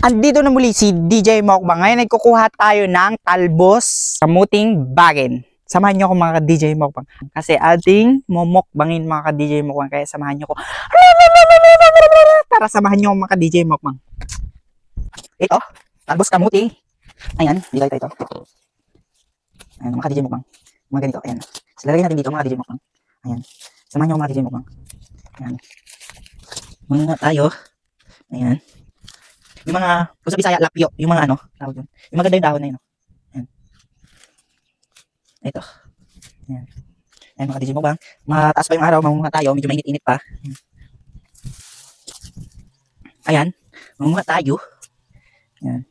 Andito na muli si DJ Mukbang. Ngayon ay kukuha tayo ng talbos kamuting bagin. Samahan nyo ako mga ka-DJ Mukbang. Kasi ating mumukbangin mga ka-DJ Mukbang. Kaya samahan nyo ako. Tara, samahan nyo ako mga ka-DJ Mukbang. Ito, talbos kamuti. Ayan, dito ito. Ayan, mga ka-DJ Mukbang. Mga ganito, ayan. So, lalagyan natin dito mga ka-DJ Mukbang. Ayan, samahan nyo ako mga DJ Mukbang. Ayan. Muna tayo. Ayan. Yung mga, kung sa Bisaya, lapyo. Yung mga ano, tawag yun. Yung maganda yung dahon na yun. Ayan. Ito. Ayan. Ayan mga DJ Mukbang. Mataas pa yung araw, mamumuha tayo. Medyo mainit-init pa. Ayan. Mamumuha tayo. Ayan.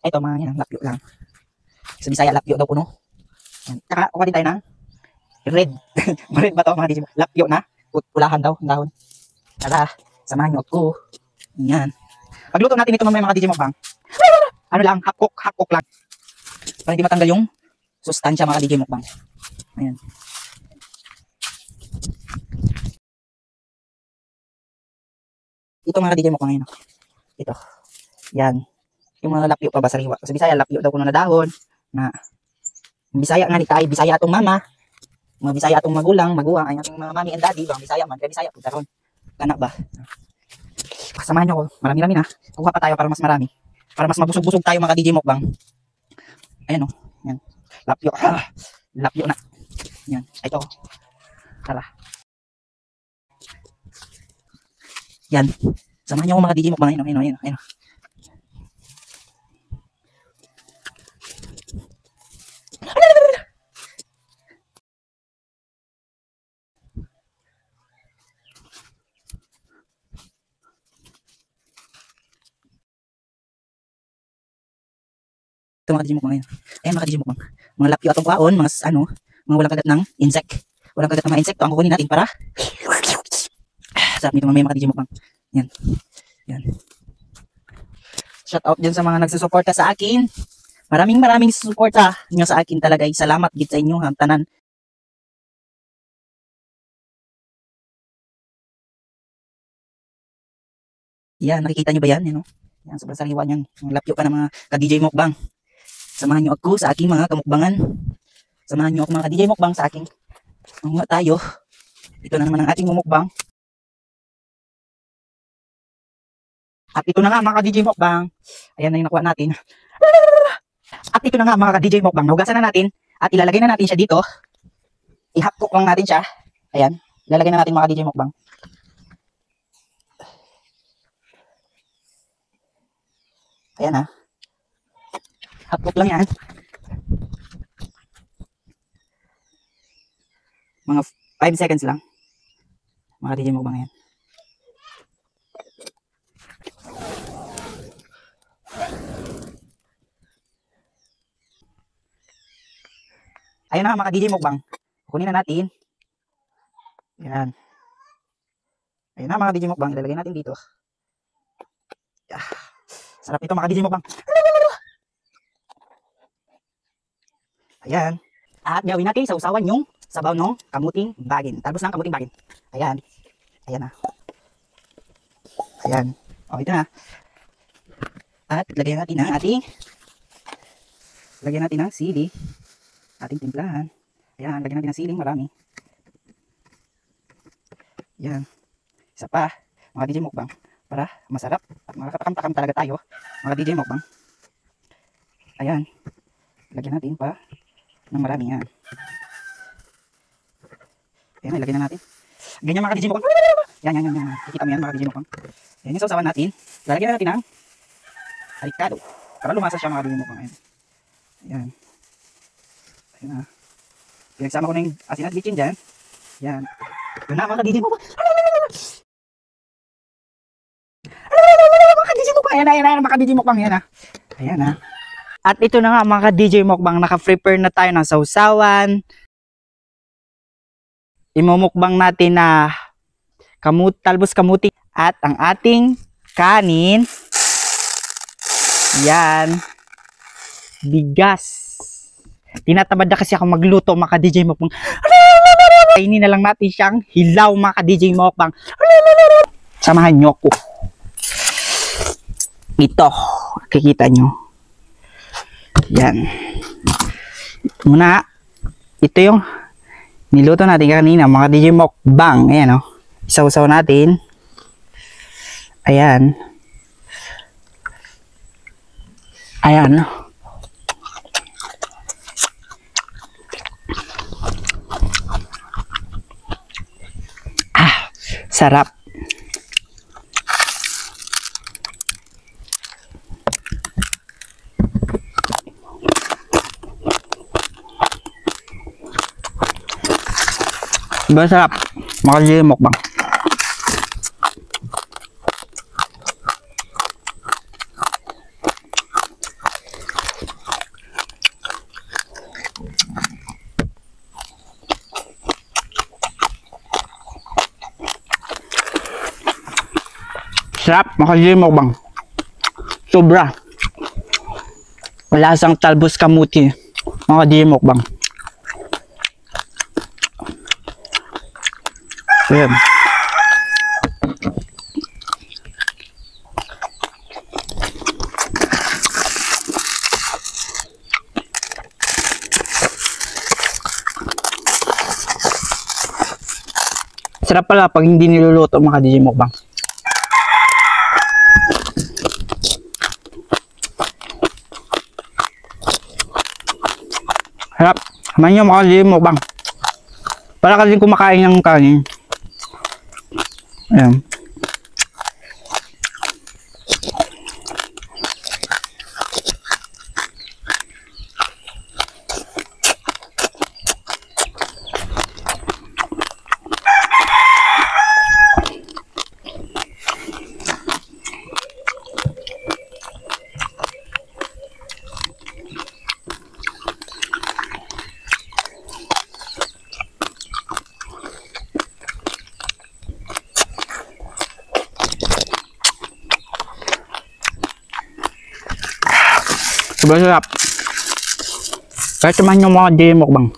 Ito mga yan, lapyo lang. Sa Bisaya, lapyo daw puno. Ayan. Saka, kuha din tayo ng red. Red ba ito mga DJ Mukbang? Lapyo na. Pulahan daw, dahon. Tara, samahan nyo ako. Ayan. Pagluto natin ito mamaya mga DJ Mukbang. Ano lang, hakok lang. Para hindi matanggal yung sustansya mga DJ Mukbang. Ayan. Ito mga DJ Mukbang ngayon. Ito. Yan. Yung mga lapyo pa ba sariwa. Sa Bisaya, lapyo daw kuno na dahon. Na Bisaya nga ni tayo, Bisaya atong mama. Mga Bisaya atong magulang, maguwang. Ay ating mga mami and daddy. Bang Bisaya man. Kaya Bisaya po daron. Kana ba? Samahan nyo ako. Marami-rami na. Kuha pa tayo para mas marami. Para mas mabusog-busog tayo mga DJ Mukbang. Ayan o. Yan. Lapyo. Lapyo na. Yan. Ito. Tara. Yan. Samahan nyo ako mga DJ Mukbang. Ayan o. Ito mga DJ Mukbang ngayon. Ayan mga DJ Mukbang. Mga lapyo atong kwaon, mga ano, mga walang kagat ng insect. Walang kagat ng mga insekto ang kukunin natin para sarap nito mamaya mga DJ Mukbang. Yan. Yan. Shout out dyan sa mga nagsusuporta sa akin. Maraming susuporta nyo sa akin talaga. Salamat gid sa inyo ang tanan. Yan, nakikita nyo ba yan? Yan, no? Yan, sobrang sariwa yan. Yung lapyo pa ng mga ka-DJ Mukbang. Samahan nyo ako sa aking mga kamukbangan. Samahan nyo ako mga DJ Mukbang sa aking mga tayo. Ito na naman ang ating mumukbang. At ito na nga mga DJ Mukbang. Ayan na yung nakuha natin. At ito na nga mga DJ Mukbang. Nahugasan na natin. At ilalagay na natin siya dito. I-half-cook lang natin siya. Ayan. Ilalagay na natin mga DJ Mukbang. Ayan ha. Half-cook lang yan. Mga 5 seconds lang. Mga DJ Mukbang yan. Ayan na mga DJ Mukbang. Kunin na natin. Ayan. Ayan na mga DJ Mukbang. Ilalagay natin dito. Sarap ito mga DJ Mukbang. Ayan. At gawin natin sa usawan yung sabaw ng kamuting bagin. Talbos ng kamuting bagin. Ayan. Ayan na. Ayan. O, ito na. At lagyan natin ang ating ng sili. Ating timplahan. Ayan. Lagyan natin ng siling marami. Ayan. Isa pa. Mga DJ Mukbang. Para masarap. At makakatakam-takam talaga tayo. Mga DJ Mukbang. Ayan. Lagyan natin pa ng marami yan. Ayan, ilagay na natin. Ganyan mga DJ Mukbang. Yan. Kikita mo yan mga DJ Mukbang. Ayan yung sausawan natin. Lalagyan na natin ng arikado. Para lumasa siya mga DJ Mukbang. Ayan. Ayan. Ayan na. Pinagsama ko na yung asin at bitchin dyan. Yan. Yun na mga DJ Mukbang. Mga DJ Mukbang. Ayan mga DJ Mukbang. Ayan na. Ayan na. At ito na nga mga DJ Mukbang, naka-prepare na tayo ng sausawan. Imumukbang natin na talbos kamuti at ang ating kanin. Yan. Bigas. Tinatamad na kasi ako magluto mga DJ Mukbang. Kainin na lang natin siyang hilaw mga DJ Mukbang. Samahan nyo ko. Ito. Kikita nyo. Yan. Muna, ito yung niluto natin kanina, mga DJ Mukbang. Ayan, oh. Isaw-saw natin. Ayan. Ayan. Sarap. Diba sarap? Makadili mukbang. Sarap, makadili mukbang. Sobra. Lasang talbos kamuti. Makadili mukbang. Ayan. Sarap pala pag hindi niluluto mga DJ Mukbang. Sarap. Samahan nyo mga DJ Mukbang. Para kasi kumakain ng kanin. Ayan. Sobrang sarap. Kaya samahan nyo mga DJ Mukbang.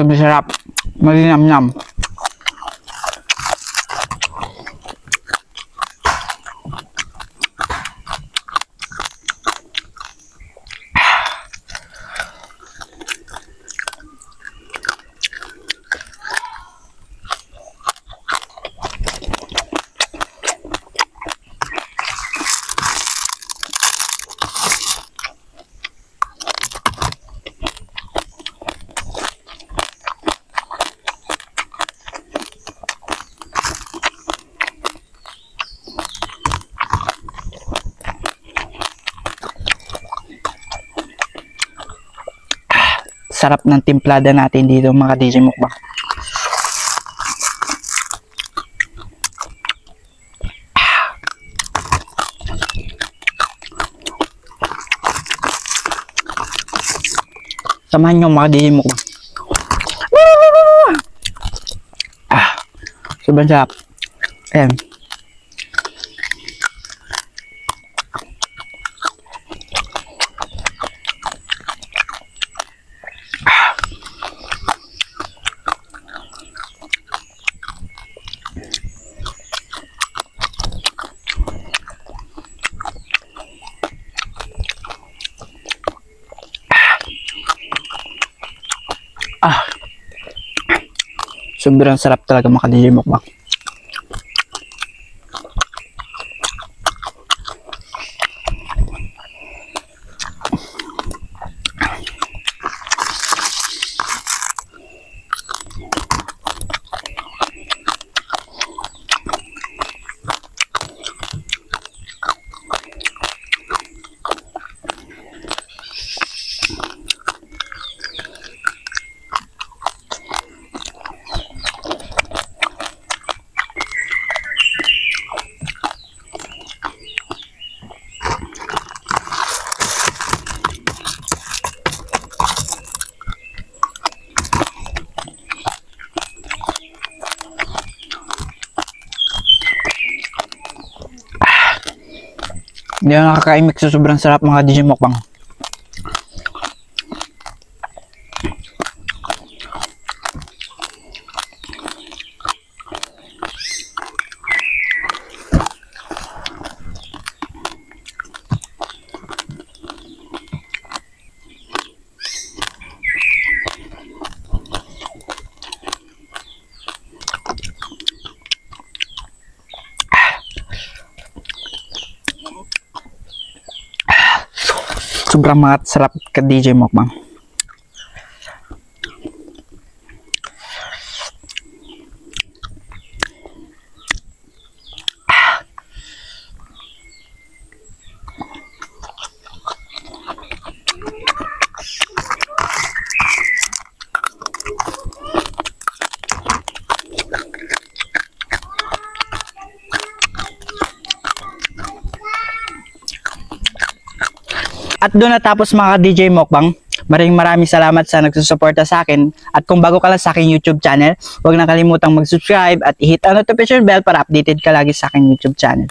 Sobrang sarap. Malinam-nam. Sarap ng timplada natin dito mga DJ Mukbang. Samahan nyo mga DJ Mukbang. Sobrang sarap. Ayan. Sobrang sarap talaga mga DJ Mukbang. Hindi na nakakaimik sa sobrang sarap mga DJ Mukbang. Sobrang mga sarap ka DJ Mukbang. At doon natapos mga DJ Mukbang. Maraming salamat sa nagsusuporta sa akin. At kung bago ka lang sa aking YouTube channel, huwag na kalimutang mag-subscribe at i-hit ang notification bell para updated ka lagi sa aking YouTube channel.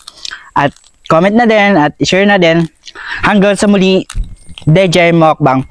At comment na din at share na din. Hanggang sa muli, DJ Mukbang.